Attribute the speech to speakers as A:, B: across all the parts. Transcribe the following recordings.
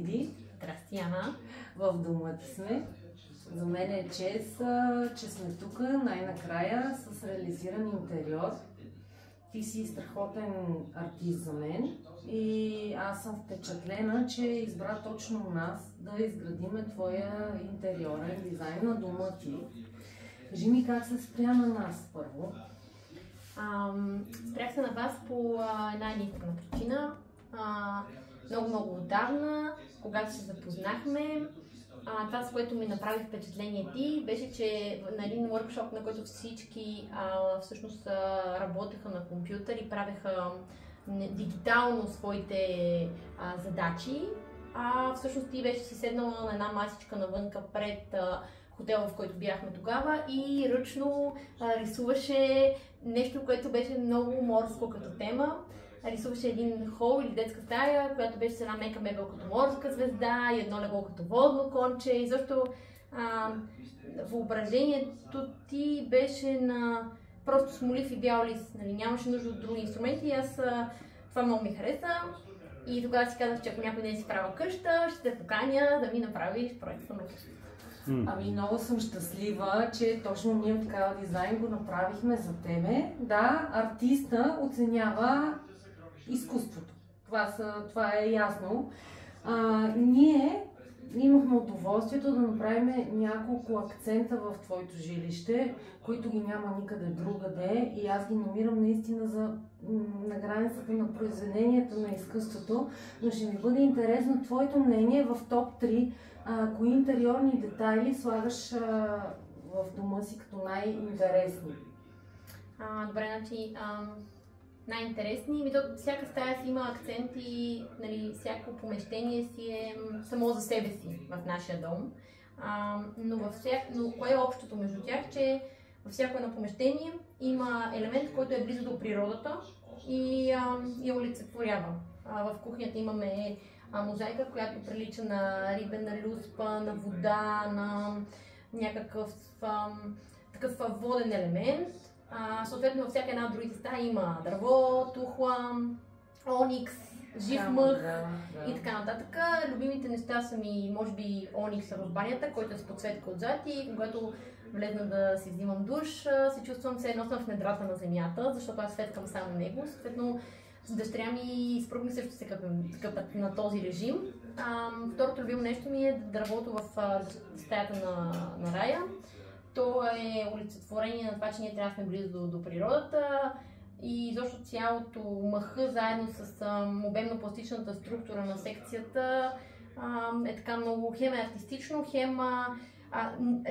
A: Диди.
B: Здрасти, Ана.
A: В дома сме. За мен е чест, че сме тук най-накрая с реализиран интериор. Ти си страхотен артист за мен и аз съм впечатлена, че избра точно нас да изградиме твоя интериорен дизайн на дома ти. Кажи ми как се спря на нас първо.
B: Спрях се на вас по една единствена причина. Много отдавна, когато се запознахме, това, с което ми направи впечатление ти, беше, че на един workshop, на който всички всъщност работеха на компютър и правеха дигитално своите задачи, всъщност ти беше си седнала на една масичка навънка пред хотела, в който бяхме тогава и ръчно рисуваше нещо, което беше много морско като тема. Рисуваше един хол или детска стая, която беше с една мека мебел като морска звезда и едно легло като водно конче. И защо въображението ти беше на просто смолив и бял лист. Нали? Нямаше нужда от други инструменти и аз това много ми хареса. И тогава си казах, че ако някой не е си правил къща, ще те поканя да ми направиш проекта на къща.
A: Ами много съм щастлива, че точно ние от Кайла Дизайн го направихме за тебе. Да, артиста оценява изкуството. Това е ясно. Ние имахме удоволствието да направим няколко акцента в твоето жилище, които ги няма никъде другаде и аз ги намирам наистина на границата на произведението на изкуството, но ще ми бъде интересно твоето мнение в топ 3, кои интериорни детайли слагаш в дома си като най-интересни.
B: Добре, значи най-интересни. Всяка стая си има акценти, нали, всяко помещение си е само за себе си в нашия дом. Но кое е общото между тях, че във всяко едно помещение има елемент, който е близо до природата и я олицетворява. В кухнята имаме мозайка, която прилича на рибена люспа, на вода, на някакъв такъв воден елемент. Съответно във всяка една от другите стаи има дърво, тухла, оникс, жив мъх и така нататък. Любимите неща са ми, може би, оникс в банята, който е с подсветка отзад и когато влезна да си взимам душ, се чувствам все едно съм в недрата на земята, защото аз светкам само него. Съответно, дъщеря ми и съпруг ми също се къпят на този режим. Второто любимо нещо ми е дървото в стаята на Рая. То е олицетворение на това, че ние трябва да сме близо до природата и изобщо цялото мъха, заедно с обемно-пластичната структура на секцията е така много хем е артистично, хем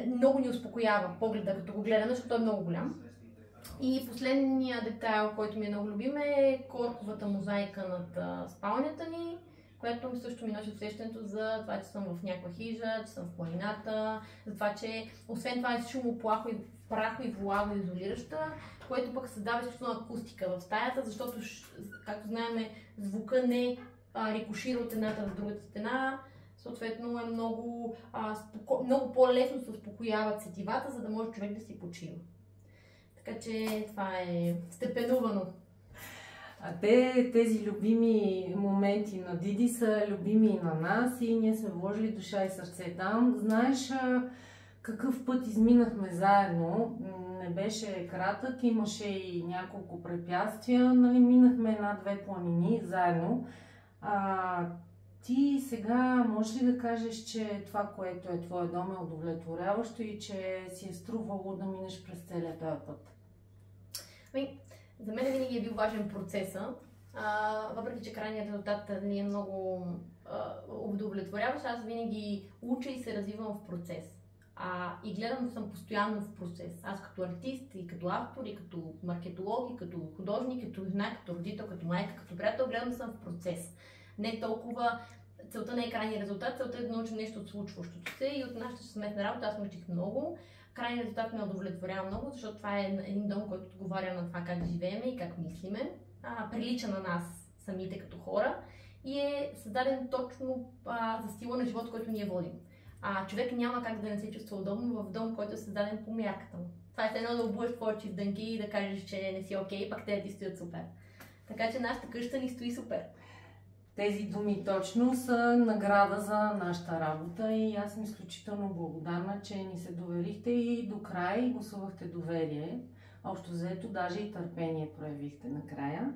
B: много ни успокоява погледа, като го гледаме, защото той е много голям. И последният детайл, който ми е много любим, е корковата мозайка над спалнята ни, което също ми носи усещането за това, че съм в някаква хижа, че съм в планината, за това, че освен това е прахо и влагоизолираща, което пък създава изключителна акустика в стаята, защото, както знаем, звука не рикошира от едната в другата стена, съответно е много по-лесно се успокояват сетивата, за да може човек да си почива. Така че това е степенувано.
A: Тези любими моменти на Диди са любими и на нас и ние сме вложили душа и сърце там. Знаеш какъв път изминахме заедно, не беше кратък, имаше и няколко препятствия, нали, минахме една-две планини заедно. Ти сега можеш ли да кажеш, че това, което е твоя дом е удовлетворяващо и че си е струвало да минеш през целия този път?
B: За мен винаги е бил важен процеса, въпреки че крайният резултат ни е много удовлетворяващ, аз винаги уча и се развивам в процес. И гледам съм постоянно в процес. Аз като артист, и като автор, и като маркетолог, и като художник, като знак, като родител, като майка, като приятел, гледам съм в процес. Не толкова, целта не е крайният резултат, целта е да научим нещо от случващото се и от нашата съвместна работа аз научих много. Крайният резултат ме удовлетворява много, защото това е един дом, който отговаря на това как живееме и как мислиме. Прилича на нас самите като хора и е създаден точно за стила на живот, който ние водим. Човек няма как да не се чувства удобно в дом, който е създаден по мярката му. Това е едно да обуеш твои чифдънки и да кажеш, че не си окей, пак те ти стоят супер. Така че нашата къща ни стои супер.
A: Тези думи точно са награда за нашата работа и аз съм изключително благодарна, че ни се доверихте и до края и гласувахте доверие. Общо взето, даже и търпение проявихте накрая.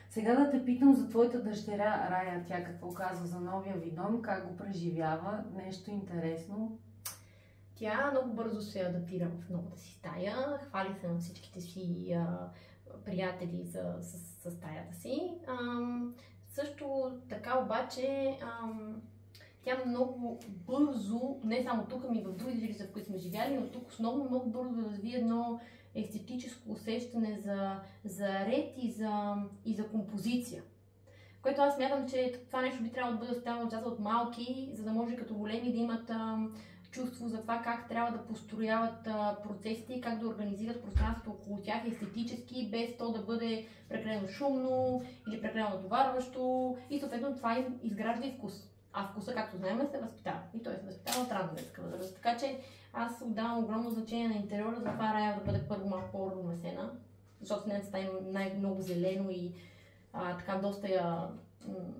A: Сега да те питам за твоята дъщеря Рая. Тя какво казва за новия ви дом, как го преживява, нещо интересно?
B: Тя много бързо се адаптира в новата си стая, хвали се на всичките си приятели с стаята си. Също така обаче тя много бързо, не само тук, ами в други жилища, в които сме живяли, но тук основно много бързо разви едно естетическо усещане за ред и за композиция. Което аз смятам, че това нещо би трябвало да бъде оставено от децата от малки, за да може като големи да имат чувство за това как трябва да построяват процесите и как да организират пространството около тях естетически, без то да бъде прекалено шумно или прекалено натоварващо и съответно това им изгражда и вкус. А вкуса, както знаем, се възпитава. И той се възпитава от ранна детска възраст. Така че аз отдавам огромно значение на интериора, затова Рая да бъде първо малко по-равномесена, защото в нея има най-много зелено и така доста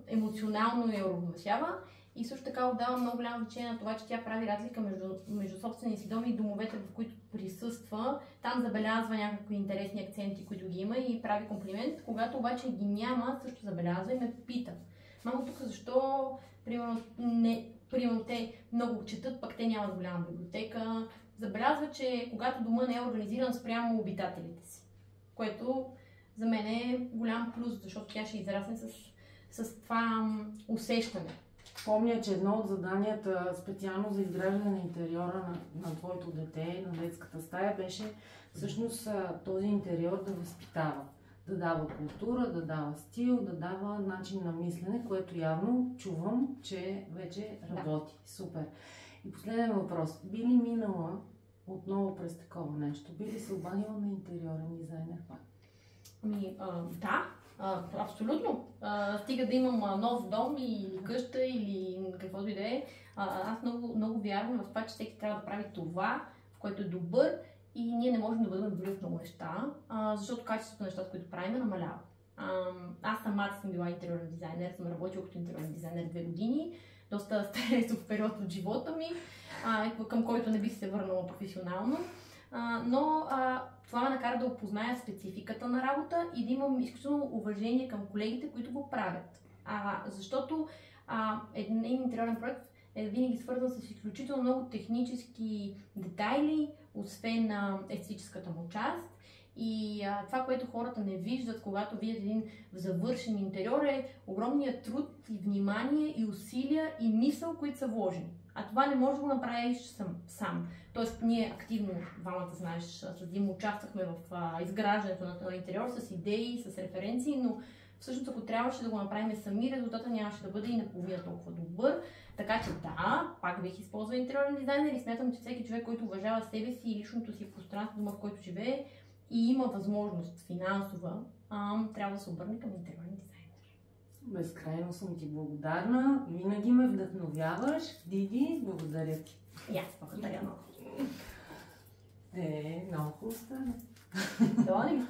B: емоционално я уравновесява. И също така отдавам много голямо значение на това, че тя прави разлика между собствения си дом и домовете, в които присъства. Там забелязва някакви интересни акценти, които ги има и прави комплимент. Когато обаче ги няма, също забелязва и ме пита: мамо, тук защо, примерно те много четат, пък те нямат голяма библиотека. Забелязва, че когато дома не е организиран спрямо обитателите си, което за мен е голям плюс, защото тя ще израсне с това усещане.
A: Помня, че едно от заданията специално за изграждане на интериора на твоето дете, на детската стая, беше всъщност този интериор да възпитава. Да дава култура, да дава стил, да дава начин на мислене, което явно чувам, че вече работи. Да. Супер. И последен въпрос. Би ли минала отново през такова нещо? Би ли се обадила на интериорен дизайнер пак?
B: Да. Абсолютно. Стига да имам нов дом или къща или каквото и да е. Аз много вярвам в това, че всеки трябва да прави това, в което е добър и ние не можем да бъдем добри в много неща, защото качеството на нещата, които правим, намалява. Аз самата съм била интериорен дизайнер, съм работила като интериорен дизайнер 2 години, доста стресов период от живота ми, към който не бих се върнала професионално. Но това ме накара да опозная спецификата на работа и да имам изключително уважение към колегите, които го правят. Защото един интериорен проект е винаги свързан с изключително много технически детайли, освен естетическата му част. И това, което хората не виждат, когато видят един завършен интериор, е огромният труд и внимание и усилия и мисъл, които са вложени. А това не можеш да го направиш сам. Тоест, ние активно, двамата знаеш, с Димо участвахме в изграждането на интериор с идеи, с референции, но всъщност ако трябваше да го направим сами, резултата нямаше да бъде и наполовина толкова добър. Така че да, пак бих използвал интериорен дизайнер и смятам, че всеки човек, който уважава себе си и личното си пространство, дома, в който живее и има възможност финансова, трябва да се обърне към интериорен дизайнер.
A: Безкрайно съм ти благодарна. Винаги ме вдъхновяваш. Диди, благодаря ти.
B: И аз благодаря много.
A: Много хубаво стана.
B: Това ли?